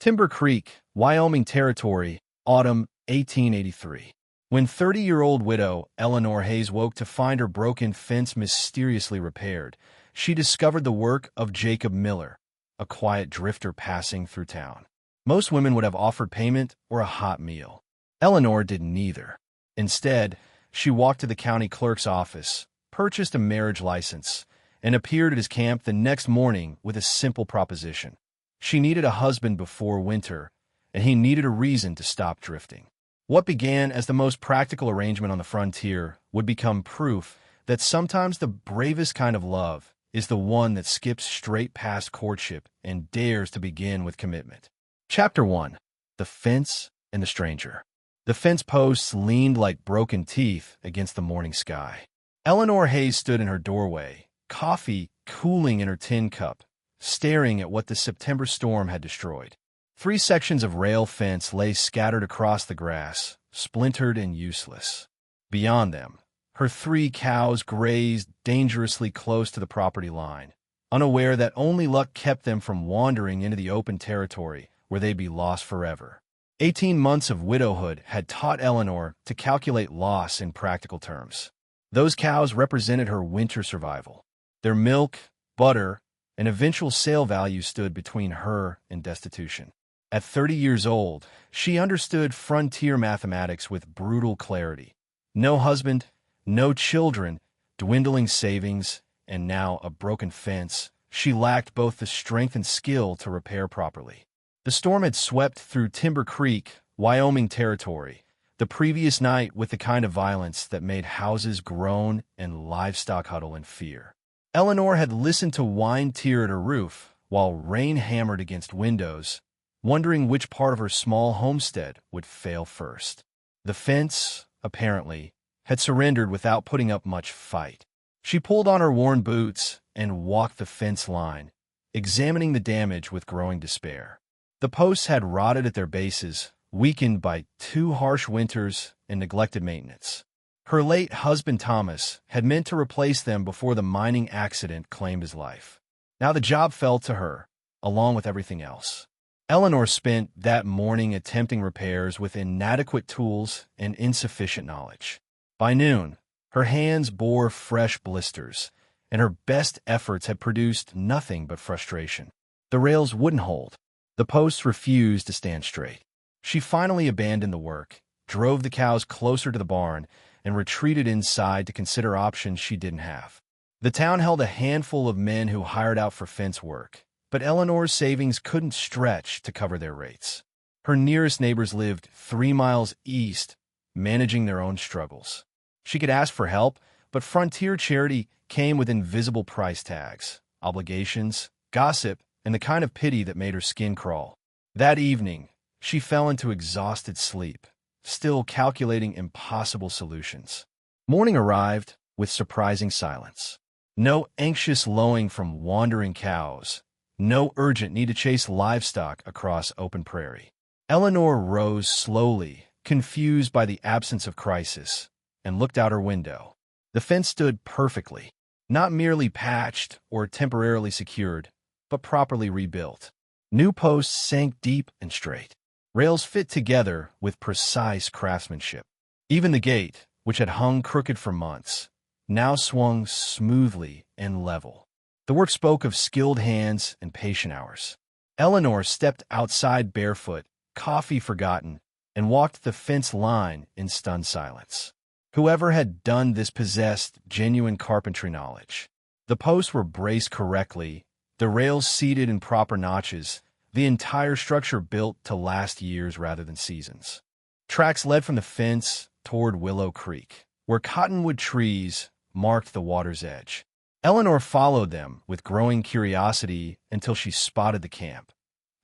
Timber Creek, Wyoming Territory, autumn 1883. When 30-year-old widow Eleanor Hayes woke to find her broken fence mysteriously repaired, she discovered the work of Jacob Miller, a quiet drifter passing through town. Most women would have offered payment or a hot meal. Eleanor did neither. Instead, she walked to the county clerk's office, purchased a marriage license, and appeared at his camp the next morning with a simple proposition. She needed a husband before winter, and he needed a reason to stop drifting. What began as the most practical arrangement on the frontier would become proof that sometimes the bravest kind of love is the one that skips straight past courtship and dares to begin with commitment. Chapter 1. The Fence and the Stranger. The fence posts leaned like broken teeth against the morning sky. Eleanor Hayes stood in her doorway, coffee cooling in her tin cup, staring at what the September storm had destroyed. 3 sections of rail fence lay scattered across the grass, splintered and useless. Beyond them, her 3 cows grazed dangerously close to the property line, unaware that only luck kept them from wandering into the open territory where they'd be lost forever. 18 months of widowhood had taught Eleanor to calculate loss in practical terms. Those cows represented her winter survival. Their milk, butter, and eventual sale value stood between her and destitution. At 30 years old, she understood frontier mathematics with brutal clarity. No husband, no children, dwindling savings, and now a broken fence. She lacked both the strength and skill to repair properly. The storm had swept through Timber Creek, Wyoming Territory, the previous night with the kind of violence that made houses groan and livestock huddle in fear. Eleanor had listened to wind tear at her roof while rain hammered against windows, wondering which part of her small homestead would fail first. The fence, apparently, had surrendered without putting up much fight. She pulled on her worn boots and walked the fence line, examining the damage with growing despair. The posts had rotted at their bases, weakened by 2 harsh winters and neglected maintenance. Her late husband Thomas had meant to replace them before the mining accident claimed his life. Now the job fell to her, along with everything else. Eleanor spent that morning attempting repairs with inadequate tools and insufficient knowledge. By noon, her hands bore fresh blisters, and her best efforts had produced nothing but frustration. The rails wouldn't hold. The posts refused to stand straight. She finally abandoned the work, drove the cows closer to the barn, and retreated inside to consider options she didn't have. The town held a handful of men who hired out for fence work, but Eleanor's savings couldn't stretch to cover their rates. Her nearest neighbors lived 3 miles east, managing their own struggles. She could ask for help, but frontier charity came with invisible price tags, obligations, gossip, and the kind of pity that made her skin crawl. That evening, she fell into exhausted sleep, still calculating impossible solutions. Morning arrived with surprising silence. No anxious lowing from wandering cows, no urgent need to chase livestock across open prairie. Eleanor rose slowly, confused by the absence of crisis, and looked out her window. The fence stood perfectly, not merely patched or temporarily secured, but properly rebuilt. New posts sank deep and straight. Rails fit together with precise craftsmanship. Even the gate, which had hung crooked for months, now swung smoothly and level. The work spoke of skilled hands and patient hours. Eleanor stepped outside barefoot, coffee forgotten, and walked the fence line in stunned silence. Whoever had done this possessed genuine carpentry knowledge. The posts were braced correctly, the rails seated in proper notches, the entire structure built to last years rather than seasons. Tracks led from the fence toward Willow Creek, where cottonwood trees marked the water's edge. Eleanor followed them with growing curiosity until she spotted the camp.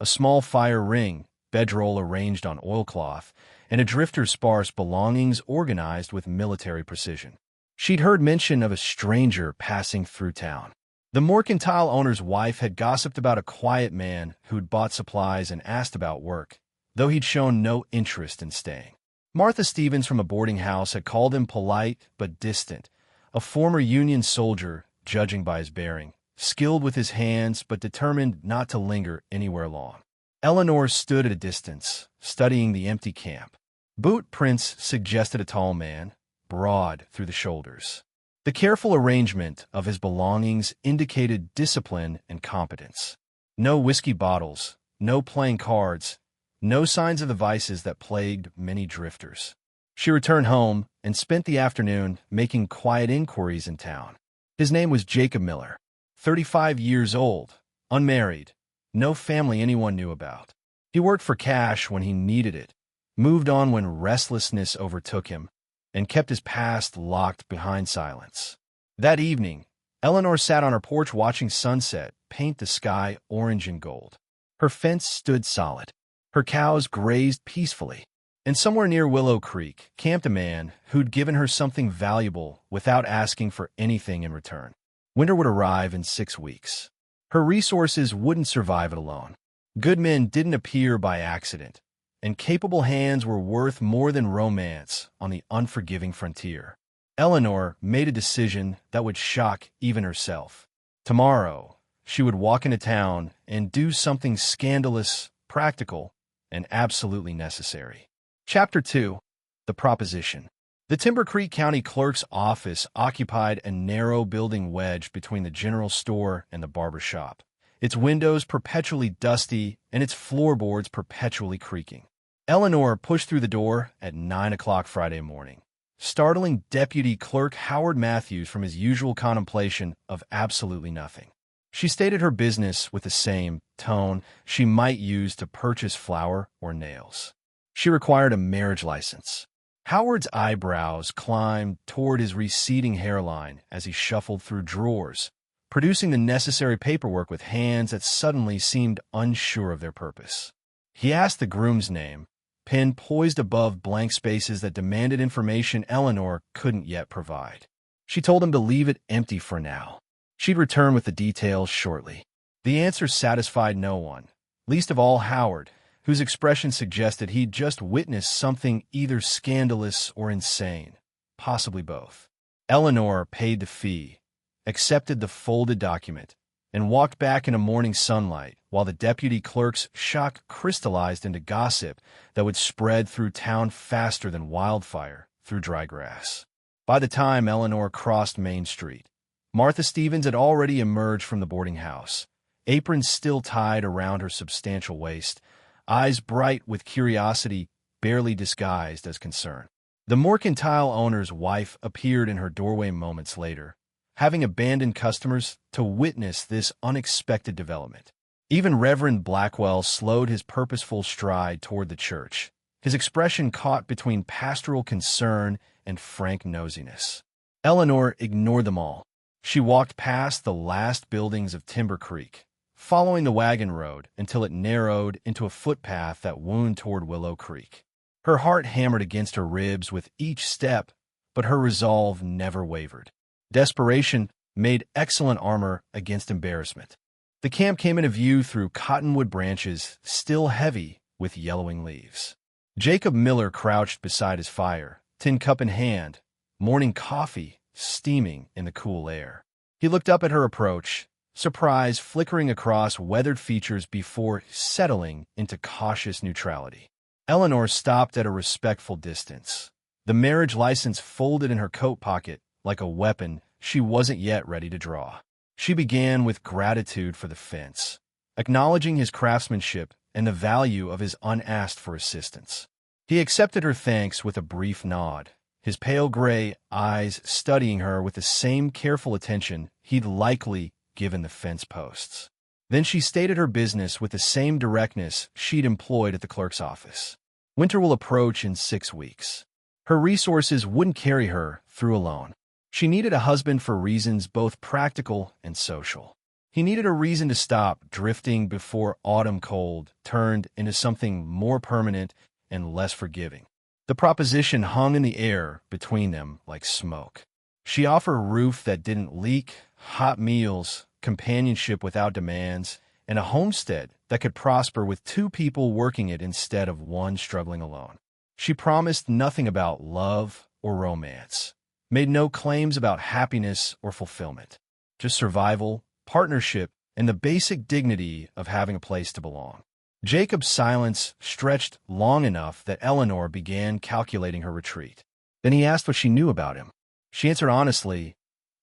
A small fire ring, bedroll arranged on oilcloth, and a drifter's sparse belongings organized with military precision. She'd heard mention of a stranger passing through town. The mercantile owner's wife had gossiped about a quiet man who'd bought supplies and asked about work, though he'd shown no interest in staying. Martha Stevens from a boarding house had called him polite but distant, a former Union soldier, judging by his bearing, skilled with his hands but determined not to linger anywhere long. Eleanor stood at a distance, studying the empty camp. Boot prints suggested a tall man, broad through the shoulders. The careful arrangement of his belongings indicated discipline and competence. No whiskey bottles, no playing cards, no signs of the vices that plagued many drifters. She returned home and spent the afternoon making quiet inquiries in town. His name was Jacob Miller, 35 years old, unmarried, no family anyone knew about. He worked for cash when he needed it, moved on when restlessness overtook him, and kept his past locked behind silence. That evening, Eleanor sat on her porch watching sunset paint the sky orange and gold. Her fence stood solid. Her cows grazed peacefully. And somewhere near Willow Creek camped a man who'd given her something valuable without asking for anything in return. Winter would arrive in 6 weeks. Her resources wouldn't survive it alone. Good men didn't appear by accident, and capable hands were worth more than romance on the unforgiving frontier. Eleanor made a decision that would shock even herself. Tomorrow, she would walk into town and do something scandalous, practical, and absolutely necessary. Chapter 2. The Proposition. The Timber Creek County Clerk's office occupied a narrow building wedged between the general store and the barber shop, its windows perpetually dusty and its floorboards perpetually creaking. Eleanor pushed through the door at 9 o'clock Friday morning, startling Deputy Clerk Howard Matthews from his usual contemplation of absolutely nothing. She stated her business with the same tone she might use to purchase flour or nails. She required a marriage license. Howard's eyebrows climbed toward his receding hairline as he shuffled through drawers, producing the necessary paperwork with hands that suddenly seemed unsure of their purpose. He asked the groom's name, pen poised above blank spaces that demanded information Eleanor couldn't yet provide. She told him to leave it empty for now. She'd return with the details shortly. The answer satisfied no one, least of all Howard, whose expression suggested he'd just witnessed something either scandalous or insane, possibly both. Eleanor paid the fee, accepted the folded document, and walked back into morning sunlight while the deputy clerk's shock crystallized into gossip that would spread through town faster than wildfire through dry grass. By the time Eleanor crossed Main Street, Martha Stevens had already emerged from the boarding house, apron still tied around her substantial waist, eyes bright with curiosity barely disguised as concern. The mercantile owner's wife appeared in her doorway moments later, having abandoned customers to witness this unexpected development. Even Reverend Blackwell slowed his purposeful stride toward the church, his expression caught between pastoral concern and frank nosiness. Eleanor ignored them all. She walked past the last buildings of Timber Creek, following the wagon road until it narrowed into a footpath that wound toward Willow Creek. Her heart hammered against her ribs with each step, but her resolve never wavered. Desperation made excellent armor against embarrassment. The camp came into view through cottonwood branches still heavy with yellowing leaves. Jacob Miller crouched beside his fire, tin cup in hand, morning coffee steaming in the cool air. He looked up at her approach, surprise flickering across weathered features before settling into cautious neutrality. Eleanor stopped at a respectful distance, the marriage license folded in her coat pocket like a weapon she wasn't yet ready to draw. She began with gratitude for the fence, acknowledging his craftsmanship and the value of his unasked for assistance. He accepted her thanks with a brief nod, his pale gray eyes studying her with the same careful attention he'd likely given the fence posts. Then she stated her business with the same directness she'd employed at the clerk's office. Winter will approach in 6 weeks. Her resources wouldn't carry her through alone. She needed a husband for reasons both practical and social. He needed a reason to stop drifting before autumn cold turned into something more permanent and less forgiving. The proposition hung in the air between them like smoke. She offered a roof that didn't leak, hot meals, companionship without demands, and a homestead that could prosper with 2 people working it instead of one struggling alone. She promised nothing about love or romance, made no claims about happiness or fulfillment, just survival, partnership, and the basic dignity of having a place to belong. Jacob's silence stretched long enough that Eleanor began calculating her retreat. Then he asked what she knew about him. She answered honestly,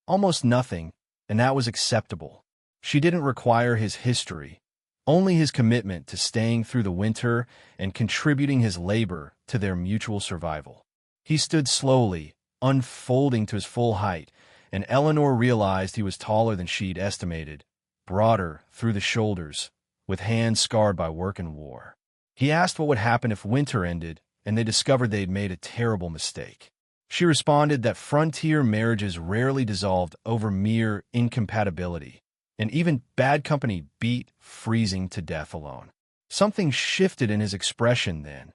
almost nothing, and that was acceptable. She didn't require his history, only his commitment to staying through the winter and contributing his labor to their mutual survival. He stood slowly, unfolding to his full height, and Eleanor realized he was taller than she'd estimated, broader through the shoulders, with hands scarred by work and war. He asked what would happen if winter ended, and they discovered they'd made a terrible mistake. She responded that frontier marriages rarely dissolved over mere incompatibility, and even bad company beat freezing to death alone. Something shifted in his expression then.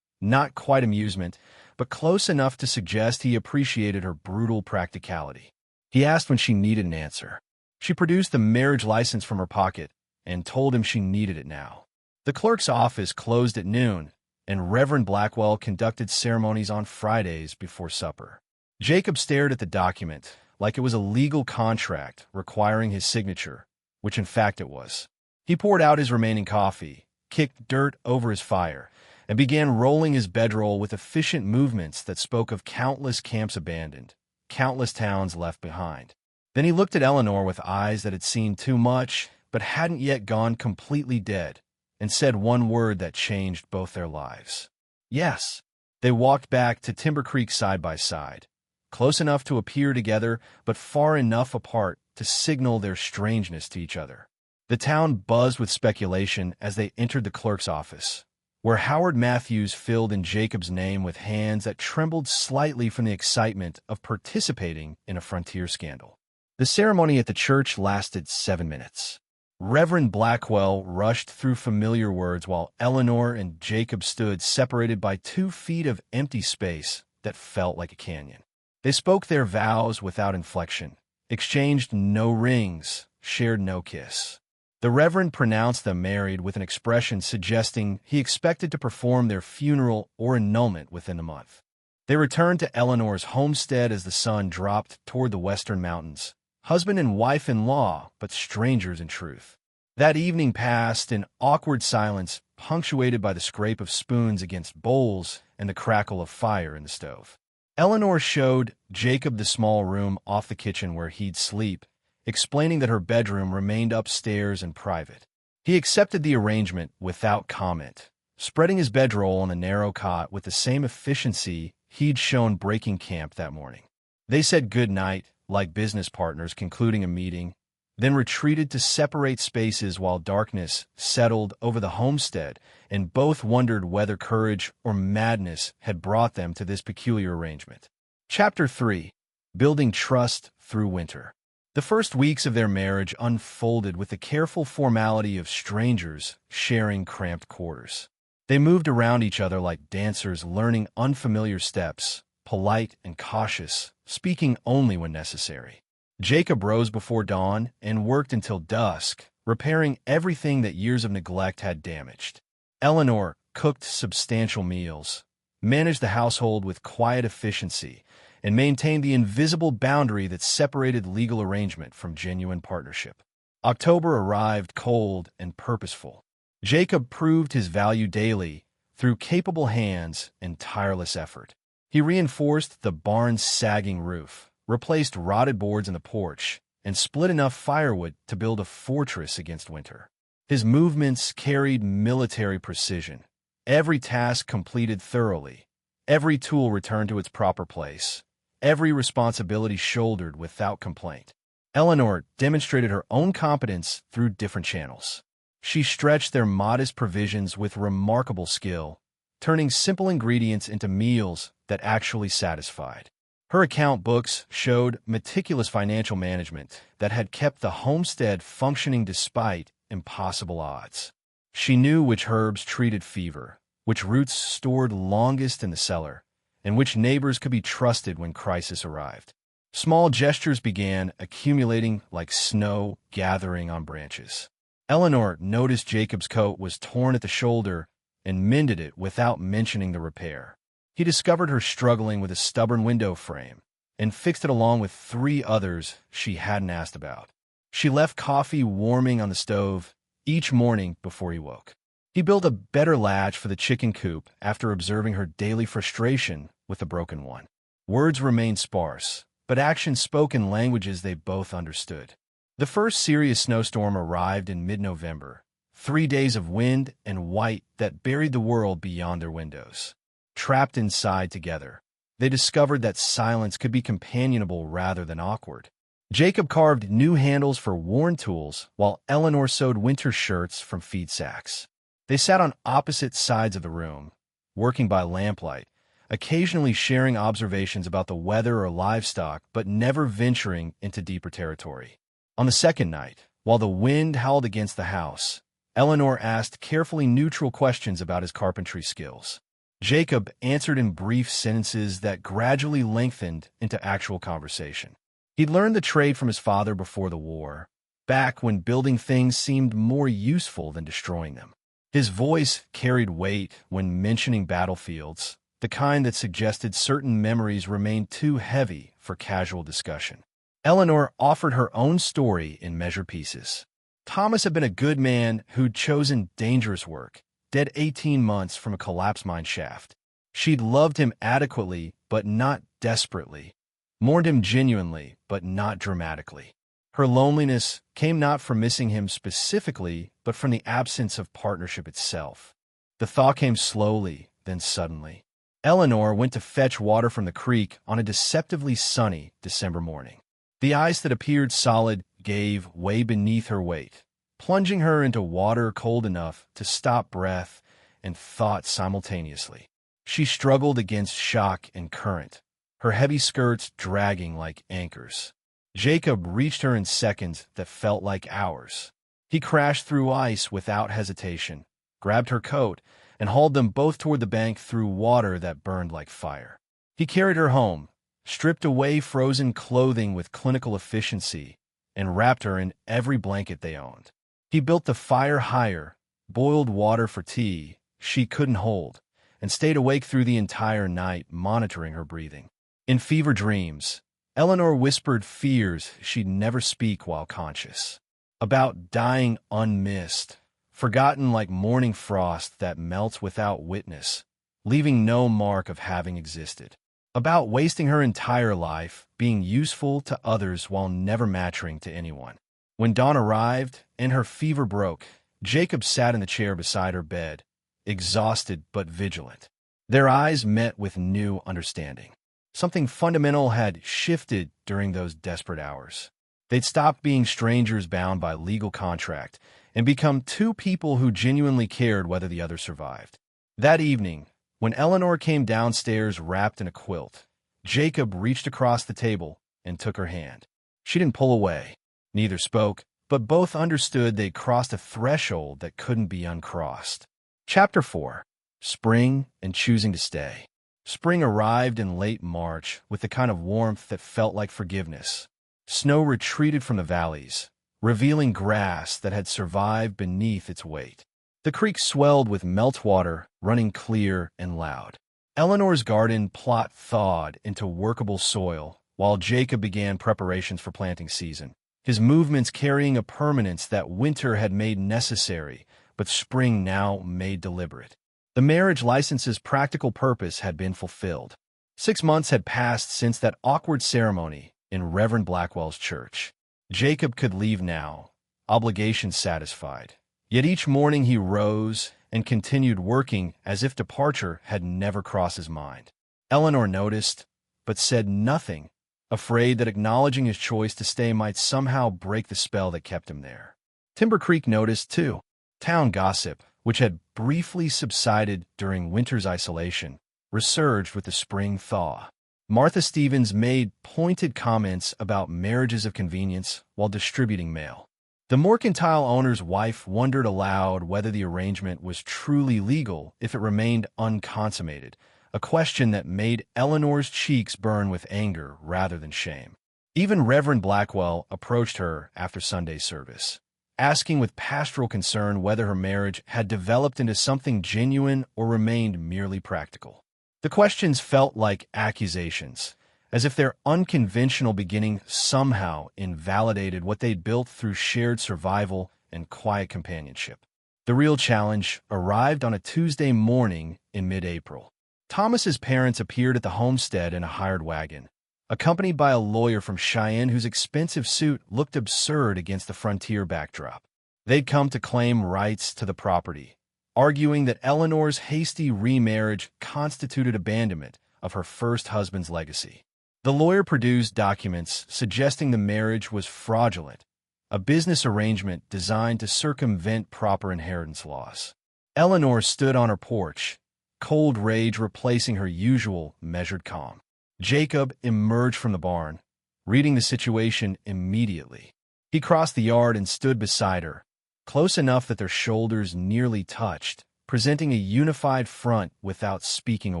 Not quite amusement, but close enough to suggest he appreciated her brutal practicality. He asked when she needed an answer. She produced the marriage license from her pocket and told him she needed it now. The clerk's office closed at noon, and Reverend Blackwell conducted ceremonies on Fridays before supper. Jacob stared at the document like it was a legal contract requiring his signature, which in fact it was. He poured out his remaining coffee, kicked dirt over his fire, and began rolling his bedroll with efficient movements that spoke of countless camps abandoned, countless towns left behind. Then he looked at Eleanor with eyes that had seen too much but hadn't yet gone completely dead, and said one word that changed both their lives. Yes. They walked back to Timber Creek side by side, close enough to appear together but far enough apart to signal their strangeness to each other. The town buzzed with speculation as they entered the clerk's office, where Howard Matthews filled in Jacob's name with hands that trembled slightly from the excitement of participating in a frontier scandal. The ceremony at the church lasted 7 minutes. Reverend Blackwell rushed through familiar words while Eleanor and Jacob stood separated by 2 feet of empty space that felt like a canyon. They spoke their vows without inflection, exchanged no rings, shared no kiss. The Reverend pronounced them married with an expression suggesting he expected to perform their funeral or annulment within a month. They returned to Eleanor's homestead as the sun dropped toward the western mountains, husband and wife-in-law, but strangers in truth. That evening passed in awkward silence, punctuated by the scrape of spoons against bowls and the crackle of fire in the stove. Eleanor showed Jacob the small room off the kitchen where he'd sleep, explaining that her bedroom remained upstairs and private. He accepted the arrangement without comment, spreading his bedroll on the narrow cot with the same efficiency he'd shown breaking camp that morning. They said good night, like business partners concluding a meeting, then retreated to separate spaces while darkness settled over the homestead, and both wondered whether courage or madness had brought them to this peculiar arrangement. Chapter 3. Building Trust Through Winter. The first weeks of their marriage unfolded with the careful formality of strangers sharing cramped quarters. They moved around each other like dancers learning unfamiliar steps, polite and cautious, speaking only when necessary. Jacob rose before dawn and worked until dusk, repairing everything that years of neglect had damaged. Eleanor cooked substantial meals, managed the household with quiet efficiency, and maintained the invisible boundary that separated legal arrangement from genuine partnership. October arrived cold and purposeful. Jacob proved his value daily through capable hands and tireless effort. He reinforced the barn's sagging roof, replaced rotted boards in the porch, and split enough firewood to build a fortress against winter. His movements carried military precision, every task completed thoroughly, every tool returned to its proper place, every responsibility shouldered without complaint. Eleanor demonstrated her own competence through different channels. She stretched their modest provisions with remarkable skill, turning simple ingredients into meals that actually satisfied. Her account books showed meticulous financial management that had kept the homestead functioning despite impossible odds. She knew which herbs treated fever, which roots stored longest in the cellar, and which neighbors could be trusted when crisis arrived. Small gestures began accumulating like snow gathering on branches. Eleanor noticed Jacob's coat was torn at the shoulder and mended it without mentioning the repair. He discovered her struggling with a stubborn window frame and fixed it along with 3 others she hadn't asked about. She left coffee warming on the stove each morning before he woke. He built a better latch for the chicken coop after observing her daily frustration with the broken one. Words remained sparse, but actions spoke in languages they both understood. The first serious snowstorm arrived in mid-November, 3 days of wind and white that buried the world beyond their windows. Trapped inside together, they discovered that silence could be companionable rather than awkward. Jacob carved new handles for worn tools, while Eleanor sewed winter shirts from feed sacks. They sat on opposite sides of the room, working by lamplight, occasionally sharing observations about the weather or livestock, but never venturing into deeper territory. On the second night, while the wind howled against the house, Eleanor asked carefully neutral questions about his carpentry skills. Jacob answered in brief sentences that gradually lengthened into actual conversation. He'd learned the trade from his father before the war, back when building things seemed more useful than destroying them. His voice carried weight when mentioning battlefields, the kind that suggested certain memories remained too heavy for casual discussion. Eleanor offered her own story in measured pieces. Thomas had been a good man who'd chosen dangerous work, dead 18 months from a collapsed mine shaft. She'd loved him adequately, but not desperately, mourned him genuinely, but not dramatically. Her loneliness came not from missing him specifically, but from the absence of partnership itself. The thaw came slowly, then suddenly. Eleanor went to fetch water from the creek on a deceptively sunny December morning. The ice that appeared solid gave way beneath her weight, plunging her into water cold enough to stop breath and thought simultaneously. She struggled against shock and current, her heavy skirts dragging like anchors. Jacob reached her in seconds that felt like hours. He crashed through ice without hesitation, grabbed her coat, and hauled them both toward the bank through water that burned like fire. He carried her home, stripped away frozen clothing with clinical efficiency, and wrapped her in every blanket they owned. He built the fire higher, boiled water for tea she couldn't hold, and stayed awake through the entire night monitoring her breathing. In fever dreams, Eleanor whispered fears she'd never speak while conscious. About dying unmissed, forgotten like morning frost that melts without witness, leaving no mark of having existed. About wasting her entire life being useful to others while never mattering to anyone. When dawn arrived and her fever broke, Jacob sat in the chair beside her bed, exhausted but vigilant. Their eyes met with new understanding. Something fundamental had shifted during those desperate hours. They'd stopped being strangers bound by legal contract and become two people who genuinely cared whether the other survived. That evening, when Eleanor came downstairs wrapped in a quilt, Jacob reached across the table and took her hand. She didn't pull away. Neither spoke, but both understood they'd crossed a threshold that couldn't be uncrossed. Chapter 4. Spring and Choosing to Stay. Spring arrived in late March with the kind of warmth that felt like forgiveness. Snow retreated from the valleys, revealing grass that had survived beneath its weight. The creek swelled with meltwater running clear and loud. Eleanor's garden plot thawed into workable soil, while Jacob began preparations for planting season, his movements carrying a permanence that winter had made necessary, but spring now made deliberate. The marriage license's practical purpose had been fulfilled. 6 months had passed since that awkward ceremony in Reverend Blackwell's church. Jacob could leave now, obligations satisfied. Yet each morning he rose and continued working as if departure had never crossed his mind. Eleanor noticed, but said nothing, afraid that acknowledging his choice to stay might somehow break the spell that kept him there. Timber Creek noticed, too. Town gossip, which had briefly subsided during winter's isolation, resurged with the spring thaw. Martha Stevens made pointed comments about marriages of convenience while distributing mail. The mercantile owner's wife wondered aloud whether the arrangement was truly legal if it remained unconsummated, a question that made Eleanor's cheeks burn with anger rather than shame. Even Reverend Blackwell approached her after Sunday service, asking with pastoral concern whether her marriage had developed into something genuine or remained merely practical. The questions felt like accusations, as if their unconventional beginning somehow invalidated what they'd built through shared survival and quiet companionship. The real challenge arrived on a Tuesday morning in mid-April. Thomas's parents appeared at the homestead in a hired wagon, accompanied by a lawyer from Cheyenne whose expensive suit looked absurd against the frontier backdrop. They'd come to claim rights to the property, arguing that Eleanor's hasty remarriage constituted abandonment of her first husband's legacy. The lawyer produced documents suggesting the marriage was fraudulent, a business arrangement designed to circumvent proper inheritance laws. Eleanor stood on her porch, cold rage replacing her usual measured calm. Jacob emerged from the barn, reading the situation immediately. He crossed the yard and stood beside her, close enough that their shoulders nearly touched, presenting a unified front without speaking a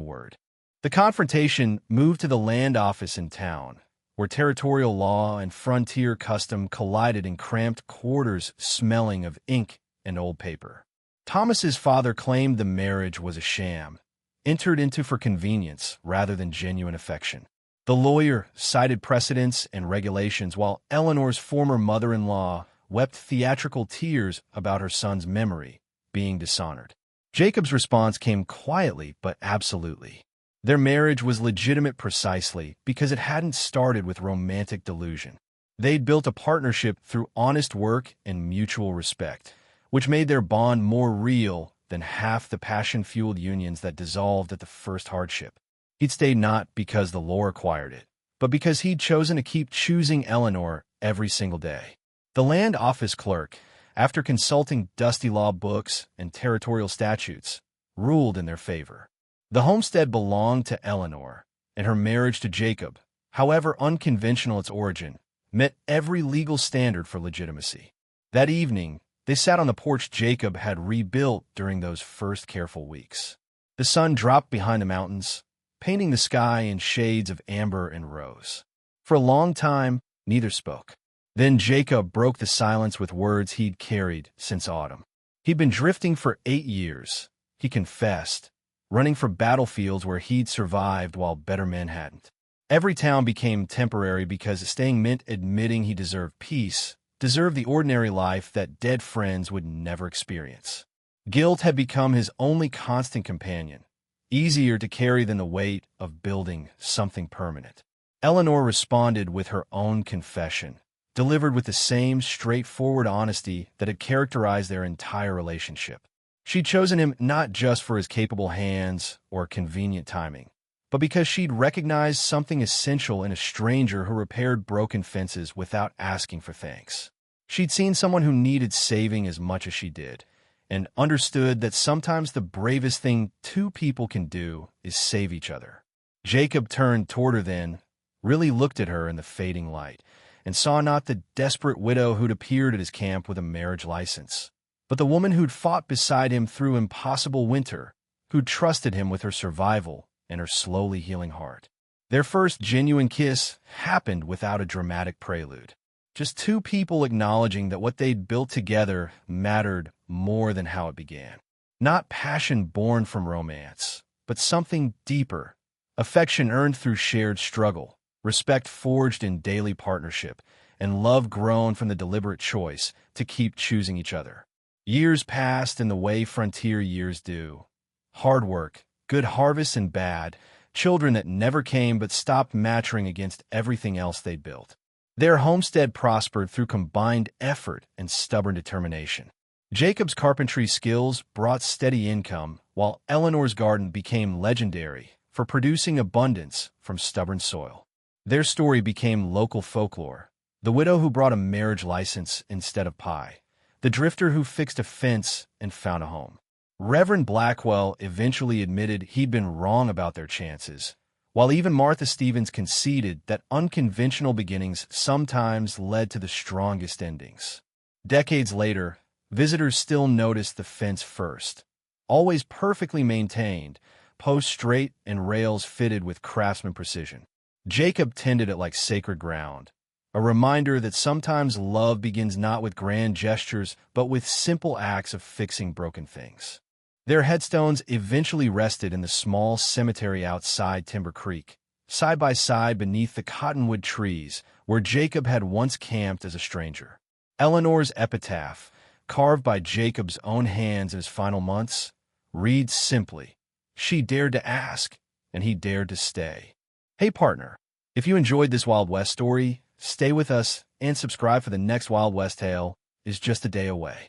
word. The confrontation moved to the land office in town, where territorial law and frontier custom collided in cramped quarters smelling of ink and old paper. Thomas's father claimed the marriage was a sham, entered into for convenience rather than genuine affection. The lawyer cited precedents and regulations, while Eleanor's former mother-in-law wept theatrical tears about her son's memory being dishonored. Jacob's response came quietly but absolutely. Their marriage was legitimate precisely because it hadn't started with romantic delusion. They'd built a partnership through honest work and mutual respect, which made their bond more real than half the passion-fueled unions that dissolved at the first hardship. He'd stayed not because the law required it, but because he'd chosen to keep choosing Eleanor every single day. The land office clerk, after consulting dusty law books and territorial statutes, ruled in their favor. The homestead belonged to Eleanor, and her marriage to Jacob, however unconventional its origin, met every legal standard for legitimacy. That evening, they sat on the porch Jacob had rebuilt during those first careful weeks. The sun dropped behind the mountains, painting the sky in shades of amber and rose. For a long time, neither spoke. Then Jacob broke the silence with words he'd carried since autumn. He'd been drifting for 8 years, he confessed, running for battlefields where he'd survived while better men hadn't. Every town became temporary because staying meant admitting he deserved peace, deserved the ordinary life that dead friends would never experience. Guilt had become his only constant companion, easier to carry than the weight of building something permanent. Eleanor responded with her own confession, delivered with the same straightforward honesty that had characterized their entire relationship. She'd chosen him not just for his capable hands or convenient timing, but because she'd recognized something essential in a stranger who repaired broken fences without asking for thanks. She'd seen someone who needed saving as much as she did, and understood that sometimes the bravest thing two people can do is save each other. Jacob turned toward her then, really looked at her in the fading light, and saw not the desperate widow who'd appeared at his camp with a marriage license, but the woman who'd fought beside him through impossible winter, who'd trusted him with her survival and her slowly healing heart. Their first genuine kiss happened without a dramatic prelude. Just two people acknowledging that what they'd built together mattered more than how it began. Not passion born from romance, but something deeper, affection earned through shared struggle, respect forged in daily partnership, and love grown from the deliberate choice to keep choosing each other. Years passed in the way frontier years do. Hard work, good harvests and bad, children that never came but stopped maturing against everything else they'd built. Their homestead prospered through combined effort and stubborn determination. Jacob's carpentry skills brought steady income, while Eleanor's garden became legendary for producing abundance from stubborn soil. Their story became local folklore. The widow who brought a marriage license instead of pie. The drifter who fixed a fence and found a home. Reverend Blackwell eventually admitted he'd been wrong about their chances, while even Martha Stevens conceded that unconventional beginnings sometimes led to the strongest endings. Decades later, visitors still noticed the fence first, always perfectly maintained, posts straight and rails fitted with craftsman precision. Jacob tended it like sacred ground, a reminder that sometimes love begins not with grand gestures, but with simple acts of fixing broken things. Their headstones eventually rested in the small cemetery outside Timber Creek, side by side beneath the cottonwood trees where Jacob had once camped as a stranger. Eleanor's epitaph, carved by Jacob's own hands in his final months, reads simply, "She dared to ask, and he dared to stay." Hey partner, if you enjoyed this Wild West story, stay with us and subscribe for the next Wild West tale is just a day away.